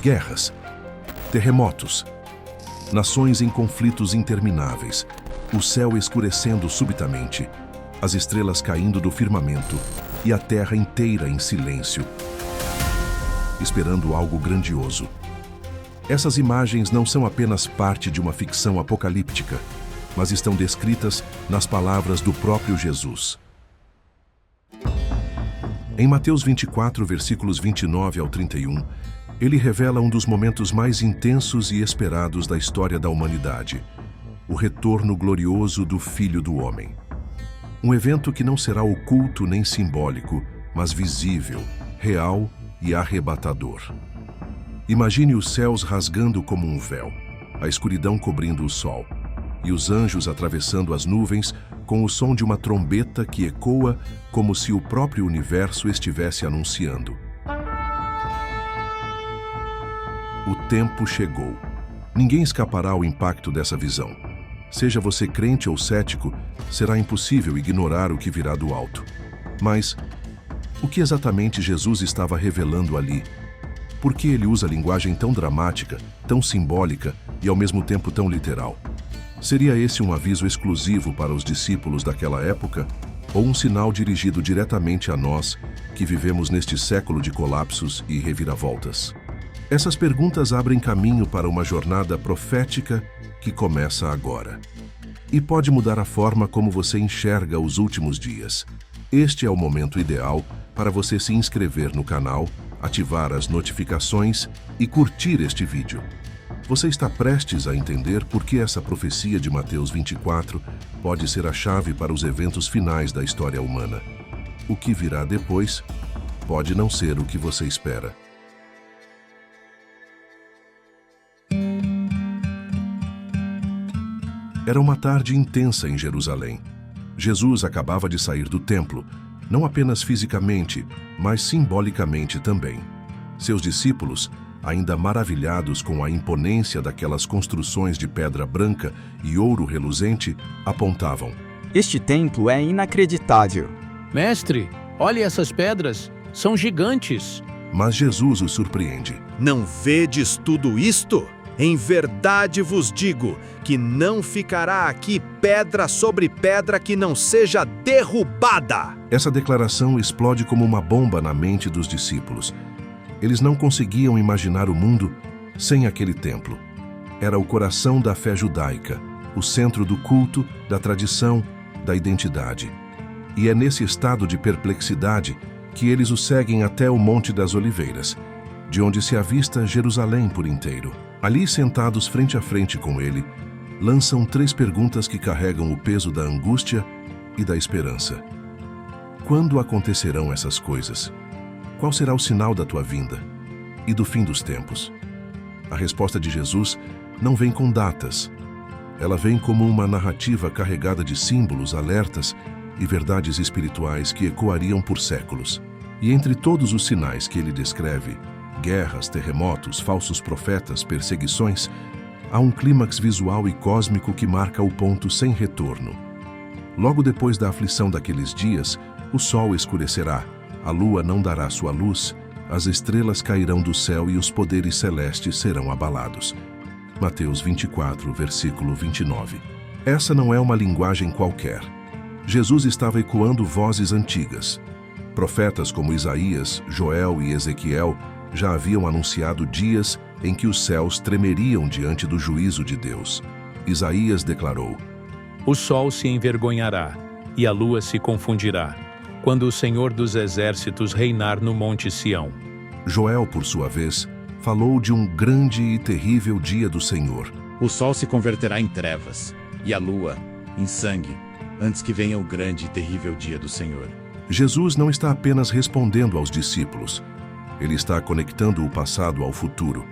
guerras, terremotos, nações em conflitos intermináveis, o céu escurecendo subitamente, as estrelas caindo do firmamento e a terra inteira em silêncio, esperando algo grandioso. Essas imagens não são apenas parte de uma ficção apocalíptica, mas estão descritas nas palavras do próprio Jesus. Em Mateus 24, versículos 29 ao 31, ele revela um dos momentos mais intensos e esperados da história da humanidade, o retorno glorioso do Filho do Homem. Um evento que não será oculto nem simbólico, mas visível, real e arrebatador. Imagine os céus rasgando como um véu, a escuridão cobrindo o sol, e os anjos atravessando as nuvens com o som de uma trombeta que ecoa como se o próprio universo estivesse anunciando. O tempo chegou. Ninguém escapará ao impacto dessa visão. Seja você crente ou cético, será impossível ignorar o que virá do alto. Mas, o que exatamente Jesus estava revelando ali? Por que ele usa linguagem tão dramática, tão simbólica e ao mesmo tempo tão literal? Seria esse um aviso exclusivo para os discípulos daquela época? Ou um sinal dirigido diretamente a nós, que vivemos neste século de colapsos e reviravoltas? Essas perguntas abrem caminho para uma jornada profética que começa agora. E pode mudar a forma como você enxerga os últimos dias. Este é o momento ideal para você se inscrever no canal, ativar as notificações e curtir este vídeo. Você está prestes a entender por que essa profecia de Mateus 24 pode ser a chave para os eventos finais da história humana. O que virá depois pode não ser o que você espera. Era uma tarde intensa em Jerusalém. Jesus acabava de sair do templo, não apenas fisicamente, mas simbolicamente também. Seus discípulos, ainda maravilhados com a imponência daquelas construções de pedra branca e ouro reluzente, apontavam: Este templo é inacreditável. Mestre, olhe essas pedras, são gigantes. Mas Jesus os surpreende. Não vedes tudo isto? Em verdade vos digo que não ficará aqui pedra sobre pedra que não seja derrubada. Essa declaração explode como uma bomba na mente dos discípulos. Eles não conseguiam imaginar o mundo sem aquele templo. Era o coração da fé judaica, o centro do culto, da tradição, da identidade. E é nesse estado de perplexidade que eles o seguem até o Monte das Oliveiras, de onde se avista Jerusalém por inteiro. Ali, sentados frente a frente com ele, lançam 3 perguntas que carregam o peso da angústia e da esperança. Quando acontecerão essas coisas? Qual será o sinal da tua vinda e do fim dos tempos? A resposta de Jesus não vem com datas. Ela vem como uma narrativa carregada de símbolos, alertas e verdades espirituais que ecoariam por séculos. E entre todos os sinais que ele descreve, guerras, terremotos, falsos profetas, perseguições, há um clímax visual e cósmico que marca o ponto sem retorno. Logo depois da aflição daqueles dias, o sol escurecerá, a lua não dará sua luz, as estrelas cairão do céu e os poderes celestes serão abalados. Mateus 24, versículo 29. Essa não é uma linguagem qualquer. Jesus estava ecoando vozes antigas. Profetas como Isaías, Joel e Ezequiel já haviam anunciado dias em que os céus tremeriam diante do juízo de Deus. Isaías declarou: O sol se envergonhará e a lua se confundirá, quando o Senhor dos Exércitos reinar no Monte Sião. Joel, por sua vez, falou de um grande e terrível dia do Senhor. O sol se converterá em trevas e a lua em sangue, antes que venha o grande e terrível dia do Senhor. Jesus não está apenas respondendo aos discípulos. Ele está conectando o passado ao futuro.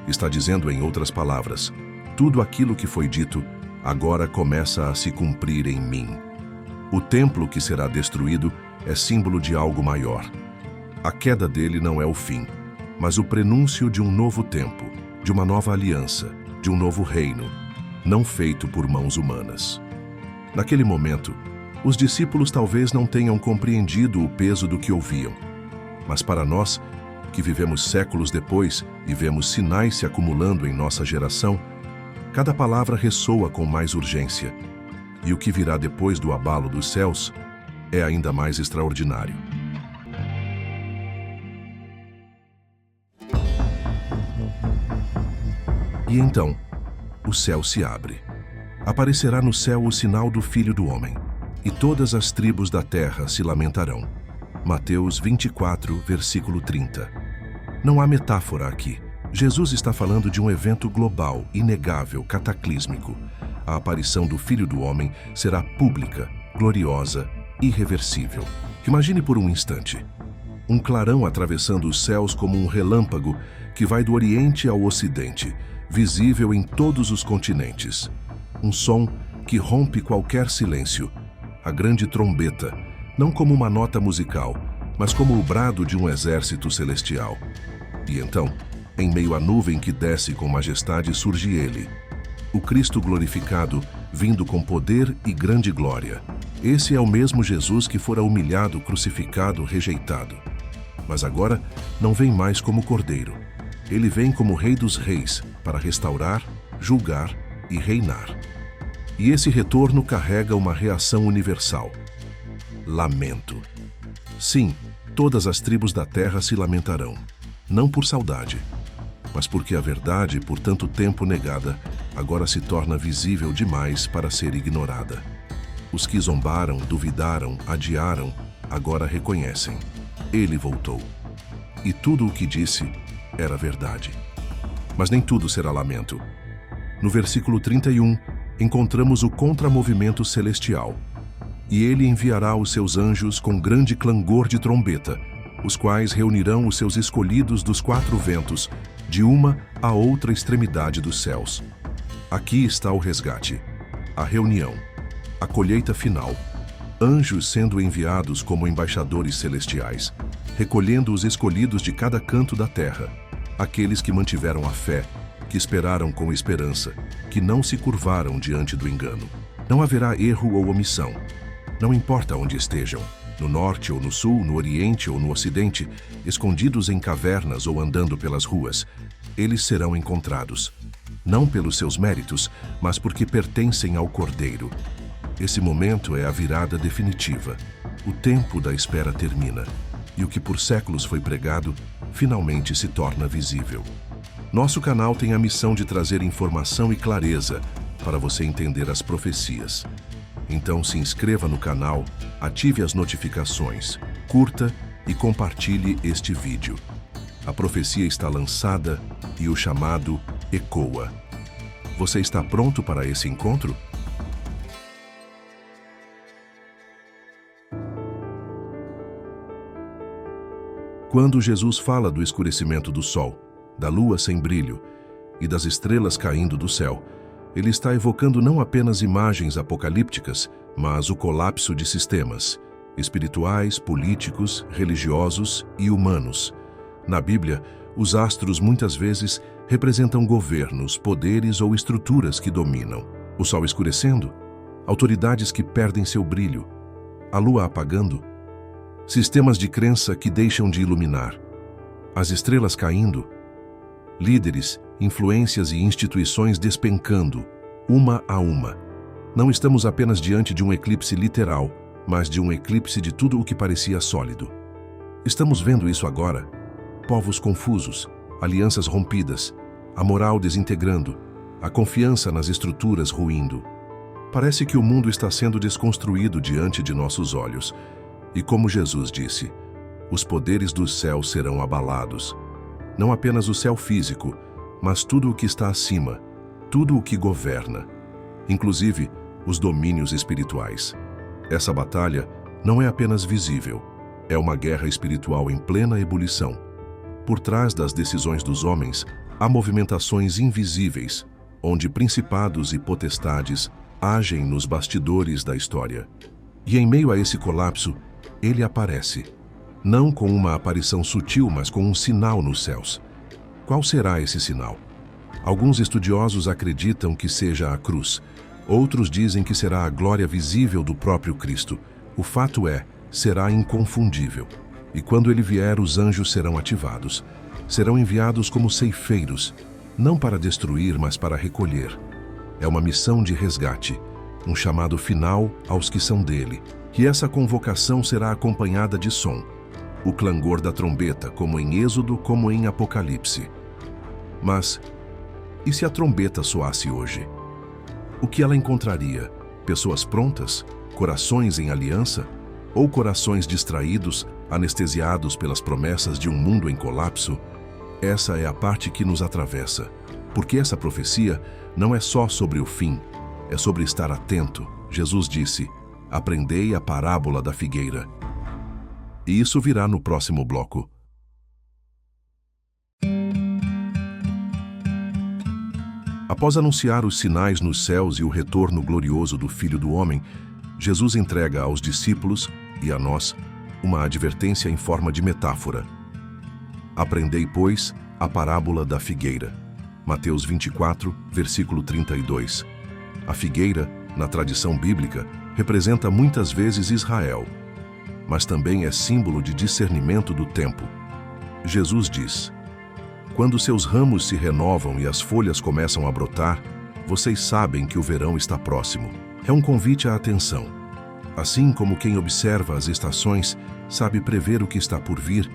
Está dizendo, em outras palavras, tudo aquilo que foi dito agora começa a se cumprir em mim. O templo que será destruído é símbolo de algo maior. A queda dele não é o fim, mas o prenúncio de um novo tempo, de uma nova aliança, de um novo reino, não feito por mãos humanas. Naquele momento, os discípulos talvez não tenham compreendido o peso do que ouviam, mas para nós, que vivemos séculos depois e vemos sinais se acumulando em nossa geração, cada palavra ressoa com mais urgência. E o que virá depois do abalo dos céus é ainda mais extraordinário. E então, o céu se abre. Aparecerá no céu o sinal do Filho do Homem, e todas as tribos da terra se lamentarão. Mateus 24, versículo 30. Não há metáfora aqui. Jesus está falando de um evento global, inegável, cataclísmico. A aparição do Filho do Homem será pública, gloriosa, irreversível. Imagine por um instante. Um clarão atravessando os céus como um relâmpago que vai do Oriente ao Ocidente, visível em todos os continentes. Um som que rompe qualquer silêncio. A grande trombeta, não como uma nota musical, mas como o brado de um exército celestial. E então, em meio à nuvem que desce com majestade, surge ele, o Cristo glorificado, vindo com poder e grande glória. Esse é o mesmo Jesus que fora humilhado, crucificado, rejeitado. Mas agora não vem mais como cordeiro. Ele vem como Rei dos Reis, para restaurar, julgar e reinar. E esse retorno carrega uma reação universal. Lamento. Sim, todas as tribos da terra se lamentarão. Não por saudade, mas porque a verdade, por tanto tempo negada, agora se torna visível demais para ser ignorada. Os que zombaram, duvidaram, adiaram, agora reconhecem. Ele voltou. E tudo o que disse era verdade. Mas nem tudo será lamento. No versículo 31, encontramos o contramovimento celestial. E ele enviará os seus anjos com grande clangor de trombeta, os quais reunirão os seus escolhidos dos quatro ventos, de uma a outra extremidade dos céus. Aqui está o resgate, a reunião, a colheita final, anjos sendo enviados como embaixadores celestiais, recolhendo os escolhidos de cada canto da terra, aqueles que mantiveram a fé, que esperaram com esperança, que não se curvaram diante do engano. Não haverá erro ou omissão. Não importa onde estejam, no norte ou no sul, no oriente ou no ocidente, escondidos em cavernas ou andando pelas ruas, eles serão encontrados. Não pelos seus méritos, mas porque pertencem ao Cordeiro. Esse momento é a virada definitiva. O tempo da espera termina, e o que por séculos foi pregado, finalmente se torna visível. Nosso canal tem a missão de trazer informação e clareza para você entender as profecias. Então se inscreva no canal, ative as notificações, curta e compartilhe este vídeo. A profecia está lançada e o chamado ecoa. Você está pronto para esse encontro? Quando Jesus fala do escurecimento do sol, da lua sem brilho e das estrelas caindo do céu, ele está evocando não apenas imagens apocalípticas, mas o colapso de sistemas espirituais, políticos, religiosos e humanos. Na Bíblia, os astros muitas vezes representam governos, poderes ou estruturas que dominam. O sol escurecendo, autoridades que perdem seu brilho, a lua apagando, sistemas de crença que deixam de iluminar, as estrelas caindo, líderes, influências e instituições despencando, uma a uma. Não estamos apenas diante de um eclipse literal, mas de um eclipse de tudo o que parecia sólido. Estamos vendo isso agora. Povos confusos, alianças rompidas, a moral desintegrando, a confiança nas estruturas ruindo. Parece que o mundo está sendo desconstruído diante de nossos olhos. E como Jesus disse, os poderes dos céus serão abalados. Não apenas o céu físico, mas tudo o que está acima, tudo o que governa, inclusive os domínios espirituais. Essa batalha não é apenas visível, é uma guerra espiritual em plena ebulição. Por trás das decisões dos homens, há movimentações invisíveis, onde principados e potestades agem nos bastidores da história. E em meio a esse colapso, ele aparece, não com uma aparição sutil, mas com um sinal nos céus. Qual será esse sinal? Alguns estudiosos acreditam que seja a cruz. Outros dizem que será a glória visível do próprio Cristo. O fato é, será inconfundível. E quando ele vier, os anjos serão ativados. Serão enviados como ceifeiros, não para destruir, mas para recolher. É uma missão de resgate, um chamado final aos que são dele. E essa convocação será acompanhada de som, o clangor da trombeta, como em Êxodo, como em Apocalipse. Mas, e se a trombeta soasse hoje? O que ela encontraria? Pessoas prontas? Corações em aliança? Ou corações distraídos, anestesiados pelas promessas de um mundo em colapso? Essa é a parte que nos atravessa, porque essa profecia não é só sobre o fim, é sobre estar atento. Jesus disse: aprendei a parábola da figueira. E isso virá no próximo bloco. Após anunciar os sinais nos céus e o retorno glorioso do Filho do Homem, Jesus entrega aos discípulos e a nós uma advertência em forma de metáfora. Aprendei, pois, a parábola da figueira. Mateus 24, versículo 32. A figueira, na tradição bíblica, representa muitas vezes Israel, mas também é símbolo de discernimento do tempo. Jesus diz: quando seus ramos se renovam e as folhas começam a brotar, vocês sabem que o verão está próximo. É um convite à atenção. Assim como quem observa as estações sabe prever o que está por vir,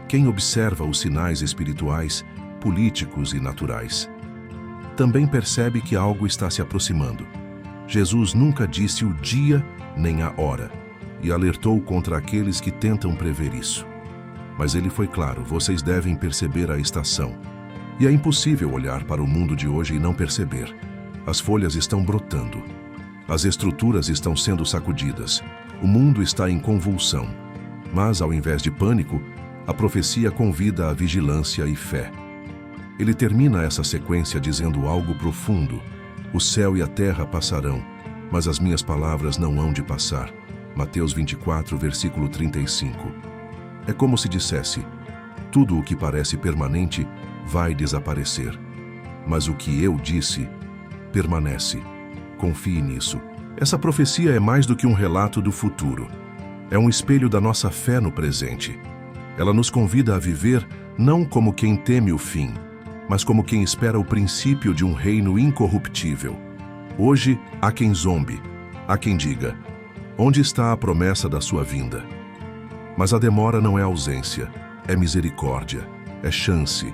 quem observa os sinais espirituais, políticos e naturais também percebe que algo está se aproximando. Jesus nunca disse o dia nem a hora e alertou contra aqueles que tentam prever isso. Mas ele foi claro: vocês devem perceber a estação. E é impossível olhar para o mundo de hoje e não perceber. As folhas estão brotando. As estruturas estão sendo sacudidas. O mundo está em convulsão. Mas, ao invés de pânico, a profecia convida a vigilância e fé. Ele termina essa sequência dizendo algo profundo: o céu e a terra passarão, mas as minhas palavras não hão de passar. Mateus 24, versículo 35. É como se dissesse: tudo o que parece permanente vai desaparecer, mas o que eu disse permanece. Confie nisso. Essa profecia é mais do que um relato do futuro. É um espelho da nossa fé no presente. Ela nos convida a viver não como quem teme o fim, mas como quem espera o princípio de um reino incorruptível. Hoje, há quem zombe, há quem diga: onde está a promessa da sua vinda? Mas a demora não é ausência, é misericórdia, é chance,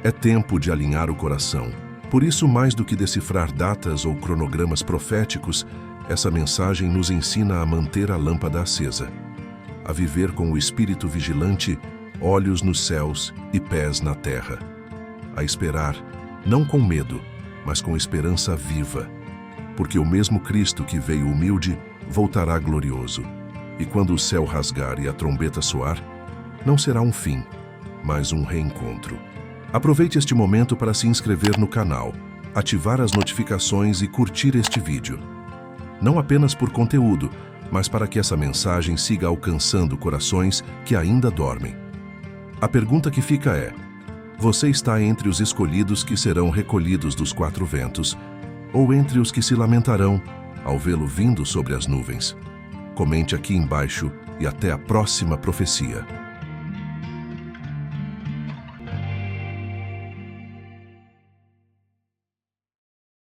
é tempo de alinhar o coração. Por isso, mais do que decifrar datas ou cronogramas proféticos, essa mensagem nos ensina a manter a lâmpada acesa, a viver com o espírito vigilante, olhos nos céus e pés na terra, a esperar, não com medo, mas com esperança viva, porque o mesmo Cristo que veio humilde voltará glorioso. E quando o céu rasgar e a trombeta soar, não será um fim, mas um reencontro. Aproveite este momento para se inscrever no canal, ativar as notificações e curtir este vídeo. Não apenas por conteúdo, mas para que essa mensagem siga alcançando corações que ainda dormem. A pergunta que fica é: você está entre os escolhidos que serão recolhidos dos quatro ventos, ou entre os que se lamentarão ao vê-lo vindo sobre as nuvens? Comente aqui embaixo e até a próxima profecia.